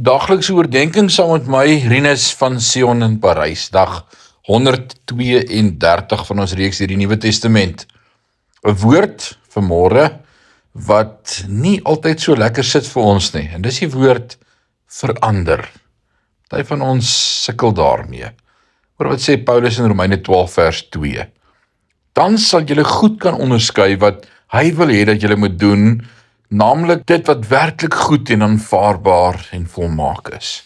Daglikse oordenking saam met my, Rinus van Sion in Parys, dag 132 van ons reeks deur die Nuwe Testament. 'n Woord vanmôre wat nie altyd so lekker sit vir ons nie, en dis die woord verander. Party van ons sukkel daarmee. Hoor wat sê Paulus in Romeine 12 vers 2. Dan sal julle goed kan onderskei wat hy wil hê dat julle moet doen, naamlik dit wat werklik goed en aanvaarbaar en volmaak is.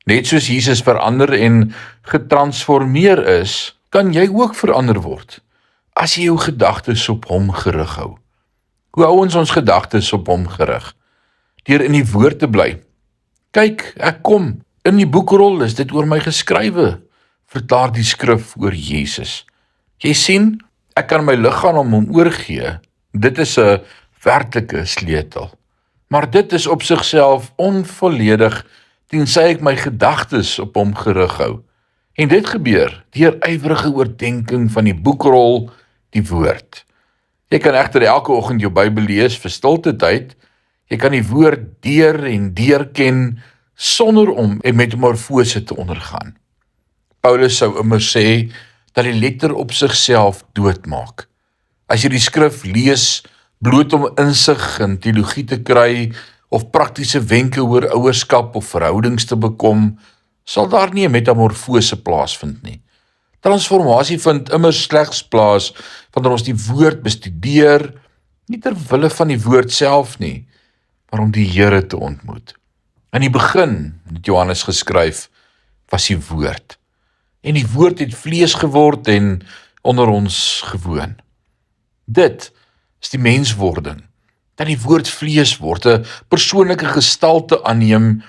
Net soos Jesus verander en getransformeer is, kan jy ook verander word, as jy jou gedagtes op hom gerig hou. Hoe hou ons gedagtes op hom gerig? Deur in die woord te bly. Kyk, ek kom, in die boekrol is dit oor my geskrywe, verklaar die skrif oor Jesus. Jy sien, ek kan my liggaam aan hom oorgee, dit is 'n werklike sleutel. Maar dit is op sigself onvolledig, tensy ek my gedagtes op hom gerig hou. En dit gebeur deur ywerige oordenking van die boekrol, die woord. Jy kan egter elke oggend jou Bybel lees vir stilte tyd. Jy kan die woord deur en deur ken, sonder om 'n metamorfose te ondergaan. Paulus sou immer sê, dat die letter op sigself doodmaak. As jy die skrif lees, bloot om insig en teologie te kry, of praktiese wenke oor ouerskap of verhoudings te bekom, sal daar nie 'n metamorfose plaasvind nie. Transformasie vind immer slegs plaas, wanneer ons die woord bestudeer, nie ter wille van die woord self nie, maar om die Here te ontmoet. In die begin, het Johannes geskryf, was die woord. En die woord het vlees geword en onder ons gewoon. Dit is die menswording, dat die woord vlees word, 'n persoonlike gestalte aanneem,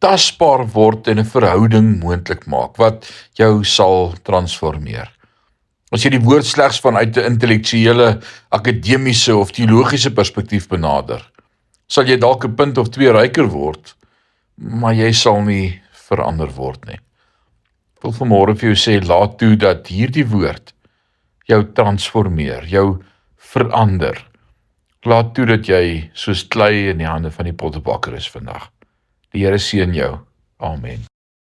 tasbaar word en 'n verhouding moontlik maak, wat jou sal transformeer. As jy die woord slegs vanuit 'n intellektuele, akademiese of teologiese perspektief benader, sal jy dalk 'n punt of 2 ryker word, maar jy sal nie verander word nie. Ek wil vanmôre vir jou sê, laat toe dat hierdie woord jou transformeer, jou verander. Laat toe dat jy soos klei in die hande van die pottebakker is vandag. Die Here seën jou. Amen.